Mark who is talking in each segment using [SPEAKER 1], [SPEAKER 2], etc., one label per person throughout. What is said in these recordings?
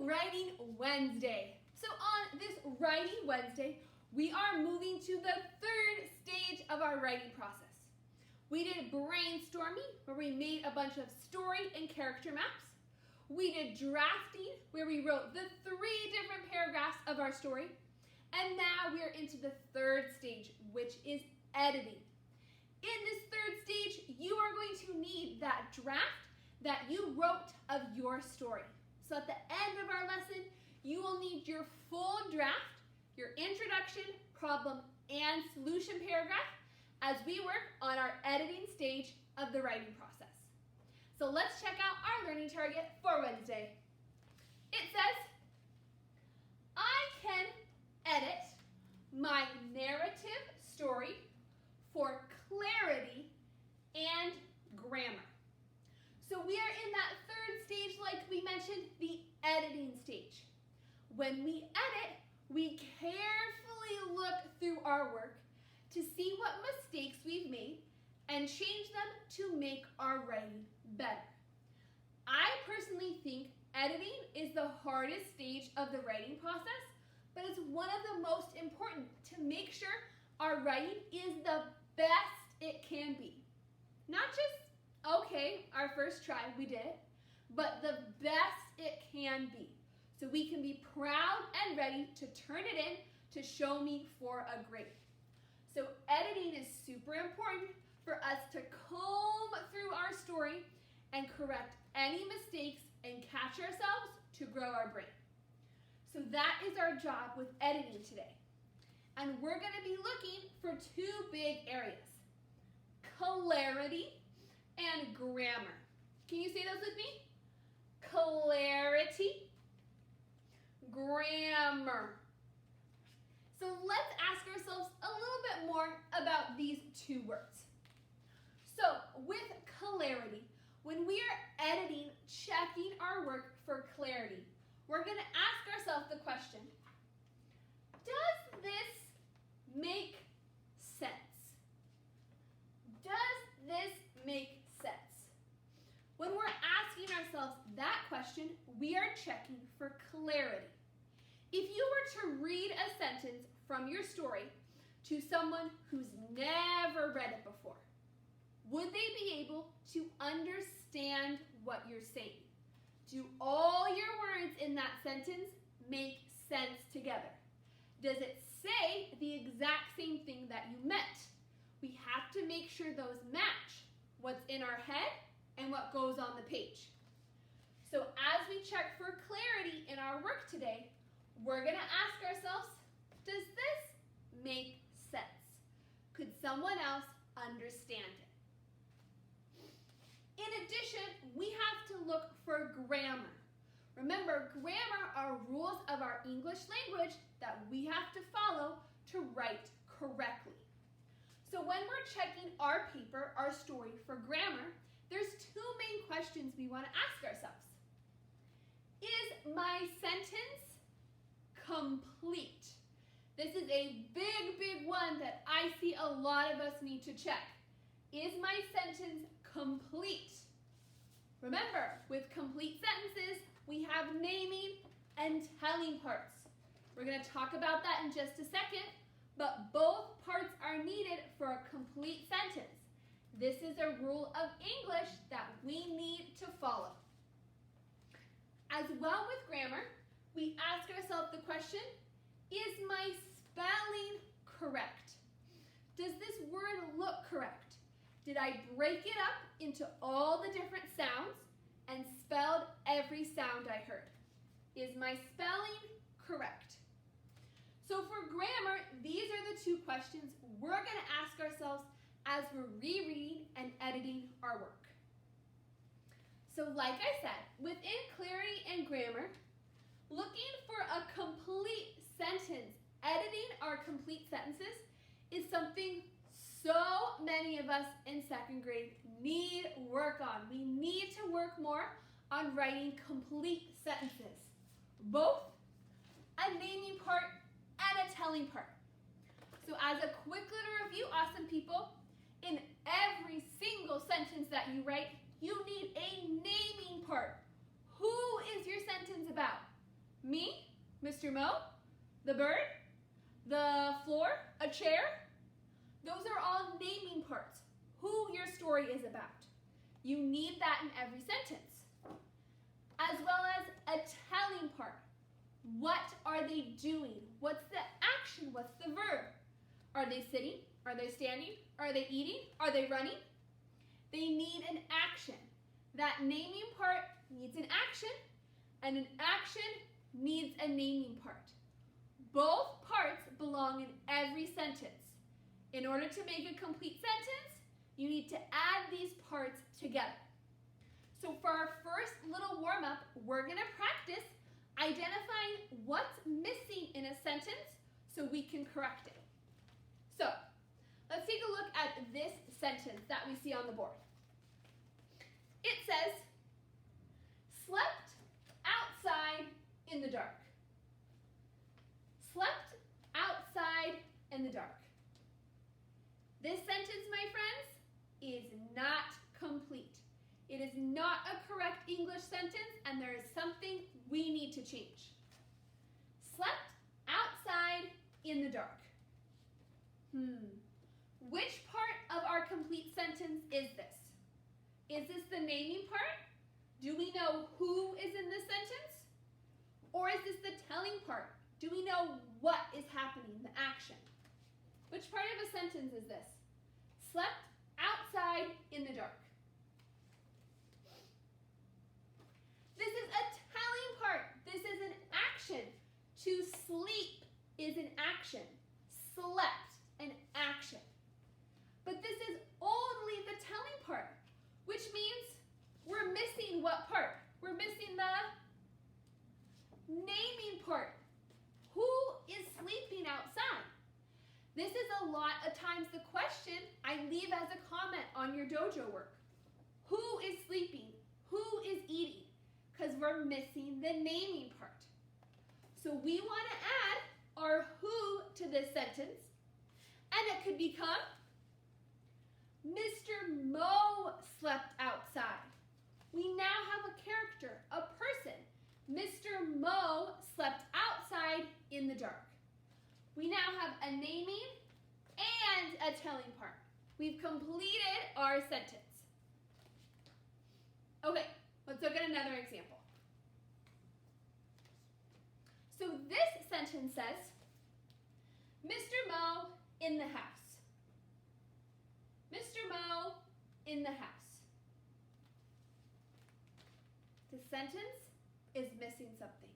[SPEAKER 1] Writing Wednesday. So on this Writing Wednesday, we are moving to the third stage of our writing process. We did brainstorming, where we made a bunch of story and character maps. We did drafting, where we wrote the 3 different paragraphs of our story. And now we are into the third stage, which is editing. In this third stage, you are going to need that draft that you wrote of your story. So at the end of our lesson, you will need your full draft, your introduction, problem, and solution paragraph as we work on our editing stage of the writing process. So let's check out our learning target for Wednesday. It says, I can edit my narrative story for clarity and grammar. So we are in that third stage, like we mentioned, the editing stage. When we edit, we carefully look through our work to see what mistakes we've made and change them to make our writing better. I personally think editing is the hardest stage of the writing process, but it's one of the most important to make sure our writing is the best it can be. Not just, okay, our first try, we did it, but the best it can be. So we can be proud and ready to turn it in to show me for a grade. So editing is super important for us to comb through our story and correct any mistakes and catch ourselves to grow our brain. So that is our job with editing today. And we're going to be looking for 2 big areas: clarity and grammar. Can you say those with me? Clarity, grammar. So let's ask ourselves a little bit more about these 2 words. So with clarity, when we are editing, checking our work for clarity, we're going to ask ourselves the question, does this make sense? Does this make sense? When we're asking ourselves that question, we are checking for clarity. If you were to read a sentence from your story to someone who's never read it before, would they be able to understand what you're saying? Do all your words in that sentence make sense together? Does it say the exact same thing that you meant? We have to make sure those match what's in our head and what goes on the page. So as we check for clarity in our work today, we're going to ask ourselves, does this make sense? Could someone else understand it? In addition, we have to look for grammar. Remember, grammar are rules of our English language that we have to follow to write correctly. So when we're checking our paper, our story for grammar, there's 2 main questions we want to ask ourselves. Is my sentence complete? This is a big one that I see a lot of us need to check. Is my sentence complete? Remember, with complete sentences, we have naming and telling parts. We're going to talk about that in just a second, but both parts are needed for a complete sentence. This is a rule of English that we need to follow. As well with grammar, we ask ourselves the question, is my spelling correct? Does this word look correct? Did I break it up into all the different sounds and spelled every sound I heard? Is my spelling correct? So for grammar, these are the 2 questions we're going to ask ourselves as we're rereading and editing our work. So like I said, within clarity and grammar, looking for a complete sentence, editing our complete sentences is something so many of us in 2nd grade need work on. We need to work more on writing complete sentences, both a naming part and a telling part. So as a quick little review, awesome people, in every single sentence that you write, you need a naming part. Who is your sentence about? Me, Mr. Mo, the bird, the floor, a chair. Those are all naming parts, who your story is about. You need that in every sentence. As well as a telling part. What are they doing? What's the action? What's the verb? Are they sitting? Are they standing? Are they eating? Are they running? They need an action. That naming part needs an action, and an action needs a naming part. Both parts belong in every sentence. In order to make a complete sentence, you need to add these parts together. So for our first little warm-up, we're going to practice identifying what's missing in a sentence so we can correct it. So let's take a look at this sentence that we see on the board. It says, slept outside in the dark. Slept outside in the dark. This sentence, my friends, is not complete. It is not a correct English sentence, and there is something we need to change. Slept outside in the dark. Which part of our complete sentence is this? Is this the naming part? Do we know who is in this sentence? Or is this the telling part? Do we know what is happening, the action? Which part of a sentence is this? Slept outside in the dark. This is a telling part. This is an action. To sleep is an action. Slept, an action. But this is only the telling part, which means we're missing what part? We're missing the naming part. Who is sleeping outside? This is a lot of times the question I leave as a comment on your dojo work. Who is sleeping? Who is eating? Because we're missing the naming part. So we want to add our who to this sentence, and it could become Mr. Mo slept outside. We now have a character, a person. Mr. Mo slept outside in the dark. We now have a naming and a telling part. We've completed our sentence. Okay, let's look at another example. So this sentence says, Mr. Mo in the house. Mr. Mo in the house. The sentence is missing something.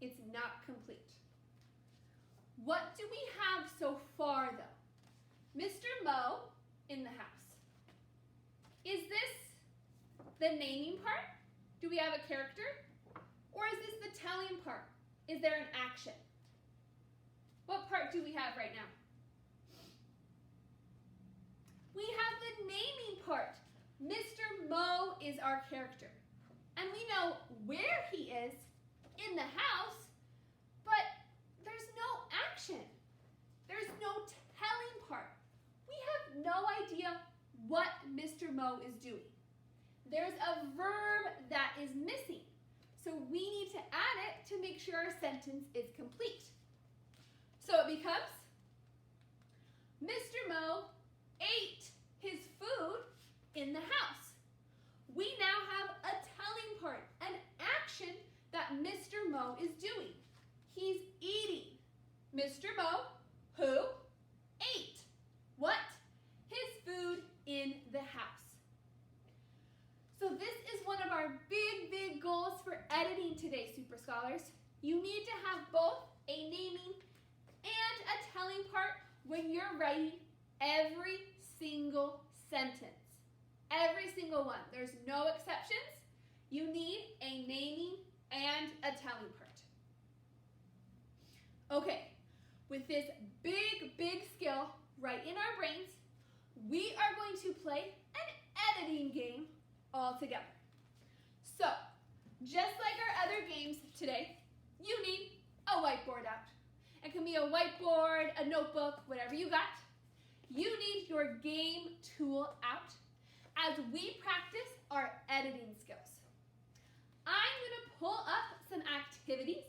[SPEAKER 1] It's not complete. What do we have so far, though? Mr. Mo in the house. Is this the naming part? Do we have a character? Or is this the telling part? Is there an action? What part do we have right now? We have the naming part. Mr. Mo is our character. And we know where he is, in the house, but there's no action. There's no telling part. We have no idea what Mr. Mo is doing. There's a verb that is missing. So we need to add it to make sure our sentence is complete. So it becomes, Mr. Mo ate his food in the house. We now have a telling part, an action that Mr. Mo is doing. He's eating. Mr. Mo, who ate what? His food in the house. So this is one of our big goals for editing today, Super Scholars. You need to have both a naming and a telling part when you're writing every single sentence. Every single one. There's no exceptions. You need a naming and a telling part. Okay, with this big skill right in our brains, we are going to play an editing game all together. So, just like our other games today, you need a whiteboard out. It can be a whiteboard, a notebook, whatever you got. You need your game tool out as we practice our editing skills. I'm going to pull up some activities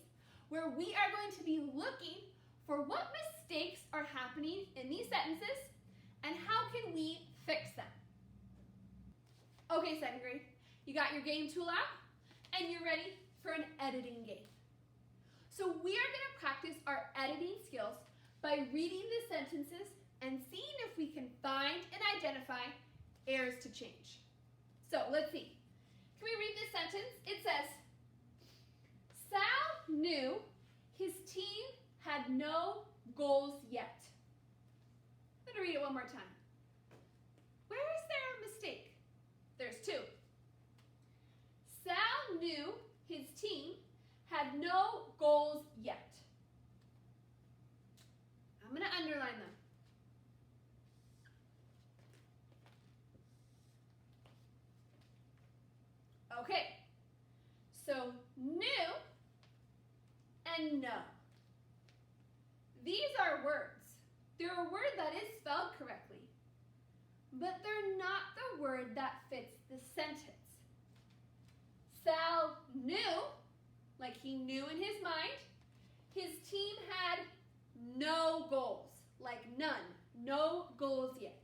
[SPEAKER 1] where we are going to be looking for what mistakes are happening in these sentences and how can we fix them. Okay, second grade, you got your game tool out and you're ready for an editing game. So we are going to practice our editing skills by reading the sentences and seeing if we can find and identify errors to change. So let's see. Can we read this sentence? It says, Sal knew his team had no goals yet. I'm going to read it one more time. Where is there a mistake? There's two. Sal knew his team had no goals yet. I'm going to underline them. Okay, so knew and know. These are words. They're a word that is spelled correctly, but they're not the word that fits the sentence. Sal knew, like he knew in his mind, his team had no goals, like none, no goals yet.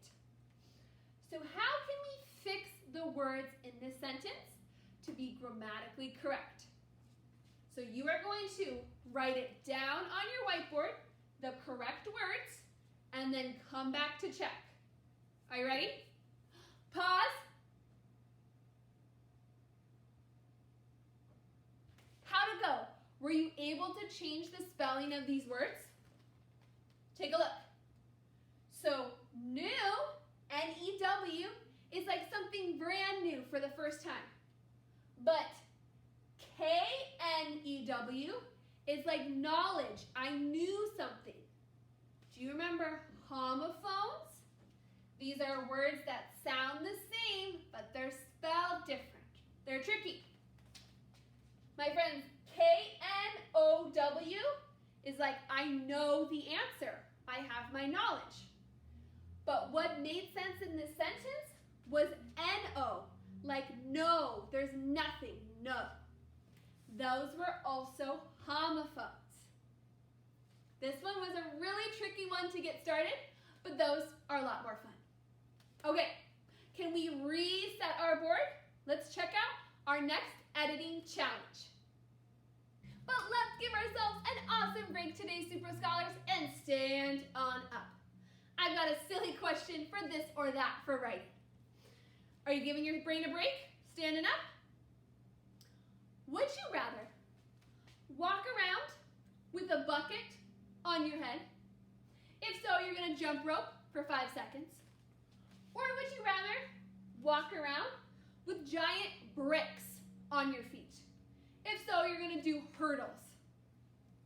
[SPEAKER 1] So how can we fix the words in this sentence to be grammatically correct? So you are going to write it down on your whiteboard, the correct words, and then come back to check. Are you ready? Pause. How'd it go? Were you able to change the spelling of these words? Take a look. So new, N-E-W, is like something brand new for the first time. But K-N-E-W is like knowledge. I knew something. Do you remember homophones? These are words that sound the same, but they're spelled different. They're tricky. My friends, K-N-O-W is like I know the answer. I have my knowledge. But what made sense in this sentence was N-O, like no, there's nothing, no. Those were also homophones. This one was a really tricky one to get started, but those are a lot more fun. Okay, can we reset our board? Let's check out our next editing challenge. But let's give ourselves an awesome break today, Super Scholars, and stand on up. I've got a silly question for this or that for writing. Are you giving your brain a break? Standing up? Would you rather walk around with a bucket on your head? If so, you're going to jump rope for 5 seconds. Or would you rather walk around with giant bricks on your feet? If so, you're going to do hurdles.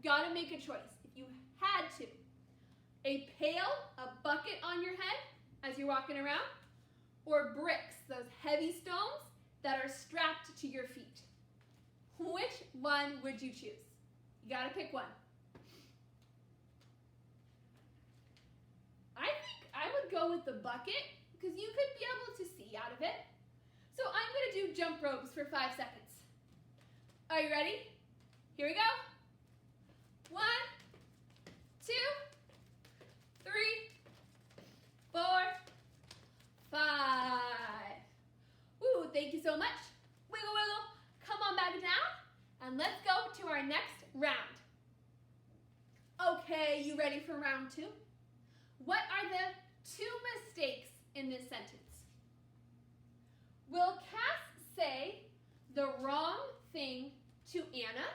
[SPEAKER 1] Got to make a choice. If you had to, a pail, a bucket on your head as you're walking around, or bricks, those heavy stones that are strapped to your feet. Which one would you choose? You got to pick one. I think I would go with the bucket because you could be able to see out of it. So I'm going to do jump ropes for 5 seconds. Are you ready? Here we go. 1, 2, 3, 4, 5. Woo, thank you so much. Wiggle, wiggle. Come on back down, and let's go to our next round. Okay, you ready for round 2? What are the 2 mistakes in this sentence? Will Cass say the wrong thing to Anna?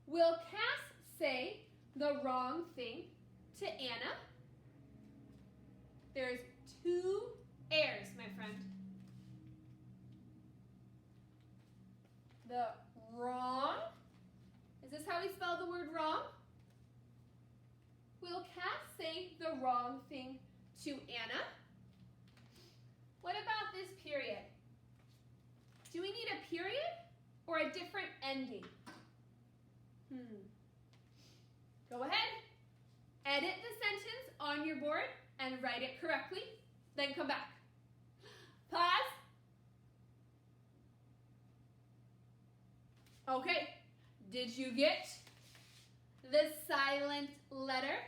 [SPEAKER 1] Will Cass say the wrong thing to Anna? There's 2 errors, my friend. The wrong, is this how we spell the word wrong? Will Cass say the wrong thing to Anna? What about this period? Do we need a period or a different ending? Go ahead, edit the sentence on your board and write it correctly, then come back. Pause. Okay, Did you get the silent letter?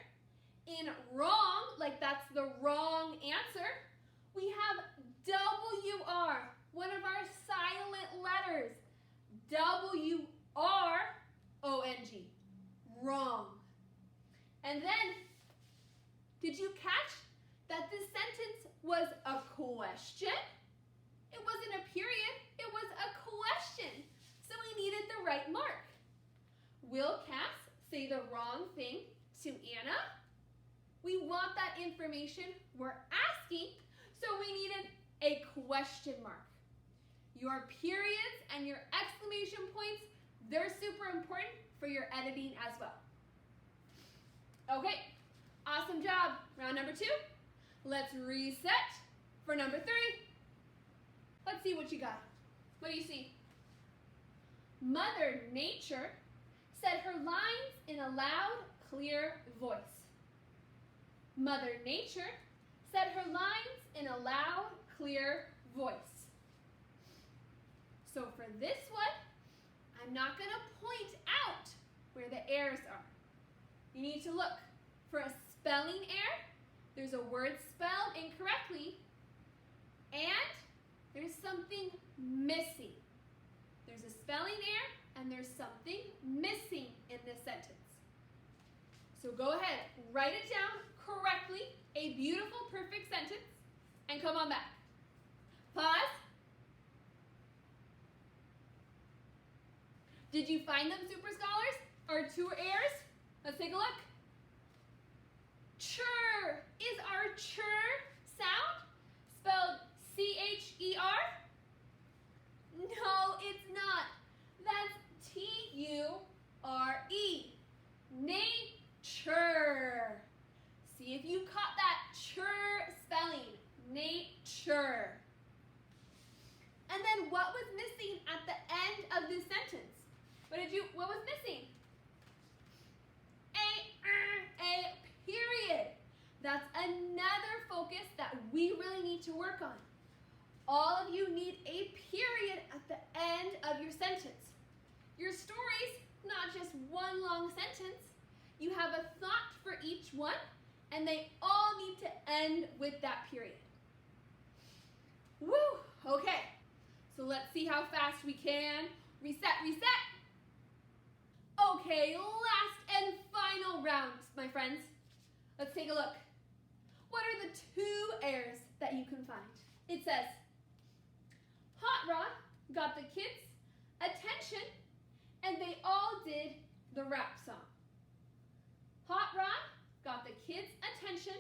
[SPEAKER 1] In wrong, like that's the wrong answer, we have WR, one of our silent letters. W-R-O-N-G. Wrong. And then, did you catch that this sentence was a question? It wasn't a period, it was a question. So we needed the right mark. Will Cass say the wrong thing to Anna? We want that information we're asking, so we needed a question mark. Your periods and your exclamation points, they're super important for your editing as well. Okay, awesome job. Round number 2. Let's reset for number 3. Let's see what you got. What do you see? Mother Nature said her lines in a loud, clear voice. Mother Nature said her lines in a loud, clear voice. So for this one, I'm not going to point out where the errors are. You need to look for a spelling error. There's a word spelled incorrectly, and there's something missing. There's a spelling error, and there's something missing in this sentence. So go ahead, write it down correctly, a beautiful, perfect sentence, and come on back. Pause. Did you find them, Super Scholars? Our 2 errors? Let's take a look. Chur. Is our chur sound spelled C-H-E-R? No, it's not. That's T-U-R-E. Nature. See if you caught that chur spelling. Nature. And then what was missing at the end of this sentence? What was missing? A period. That's another focus that we really need to work on. All of you need a period at the end of your sentence. Your story's not just one long sentence. You have a thought for each one, and they all need to end with that period. Woo! Okay, so let's see how fast we can. Reset, reset. Okay, last and final round, my friends. Let's take a look. What are the 2 errors that you can find? It says, Hot Rod got the kids' attention and they all did the rap song. Hot Rod got the kids' attention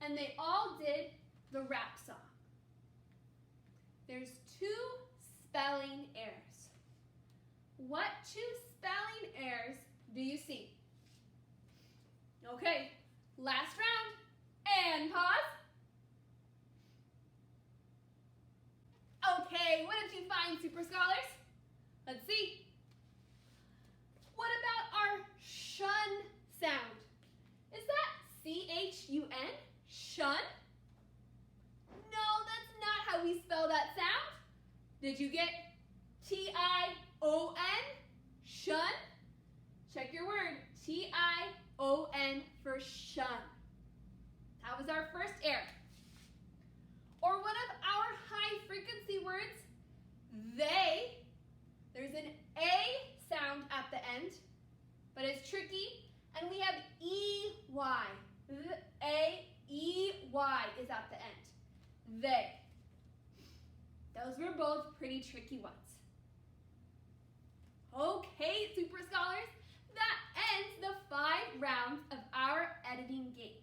[SPEAKER 1] and they all did the rap song. There's 2 spelling errors. What 2 spelling errors do you see? Okay, last round, and pause. Okay, what did you find, Super Scholars? Let's see. What about our shun sound? Is that C-H-U-N? Shun? No, that's not how we spell that sound. Did you get T-I-O-N? Shun? Check your word. T-I-O-N for shun. That was our first error. Or one of our high frequency words, they. There's an A sound at the end, but it's tricky, and we have E-Y. A-E-Y is at the end. They. Those were both pretty tricky ones. Okay, Super Scholars, that ends the 5 rounds of our editing game.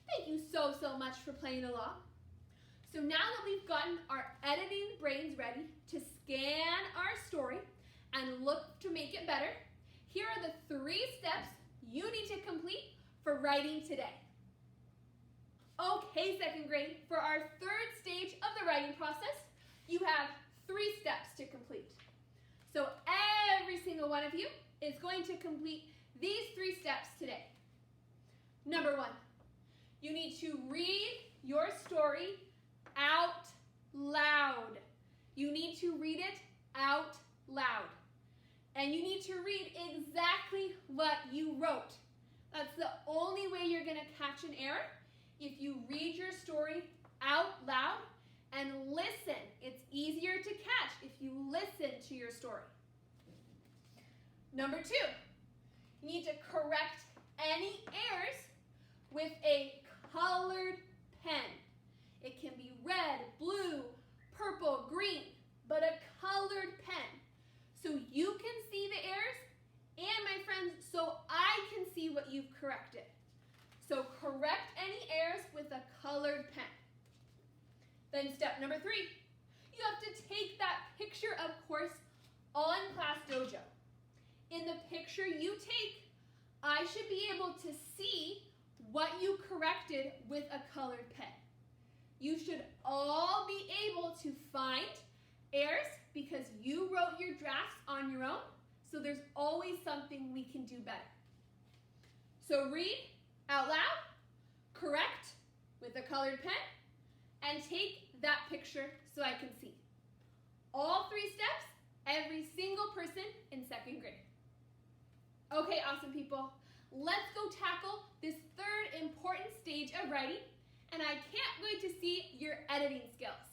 [SPEAKER 1] Thank you so much for playing along. So now that we've gotten our editing brains ready to scan our story and look to make it better, here are the 3 steps you need to complete for writing today. Okay, 2nd grade, for our 3rd stage of the writing process, you have 3 steps to complete. So every single one of you is going to complete these 3 steps today. Number 1, you need to read your story out loud. You need to read it out loud. and you need to read exactly what you wrote. That's the only way you're going to catch an error. If you read your story out loud and listen, it's easier to catch if you listen to your story. Number 2, you need to correct any errors with a colored pen. It can be red, blue, purple, green, but a colored pen. So you can see the errors, and my friends, so I can see what you've corrected. So correct any errors with a colored pen. Then step number 3, you have to take that picture, of course, on Class Dojo. In the picture you take, I should be able to see what you corrected with a colored pen. You should all be able to find errors because you wrote your drafts on your own, so there's always something we can do better. So read out loud, correct with a colored pen, and take that picture so I can see. All 3 steps, every single person in 2nd grade. Okay, awesome people. Let's go tackle this 3rd important stage of writing, and I can't wait to see your editing skills.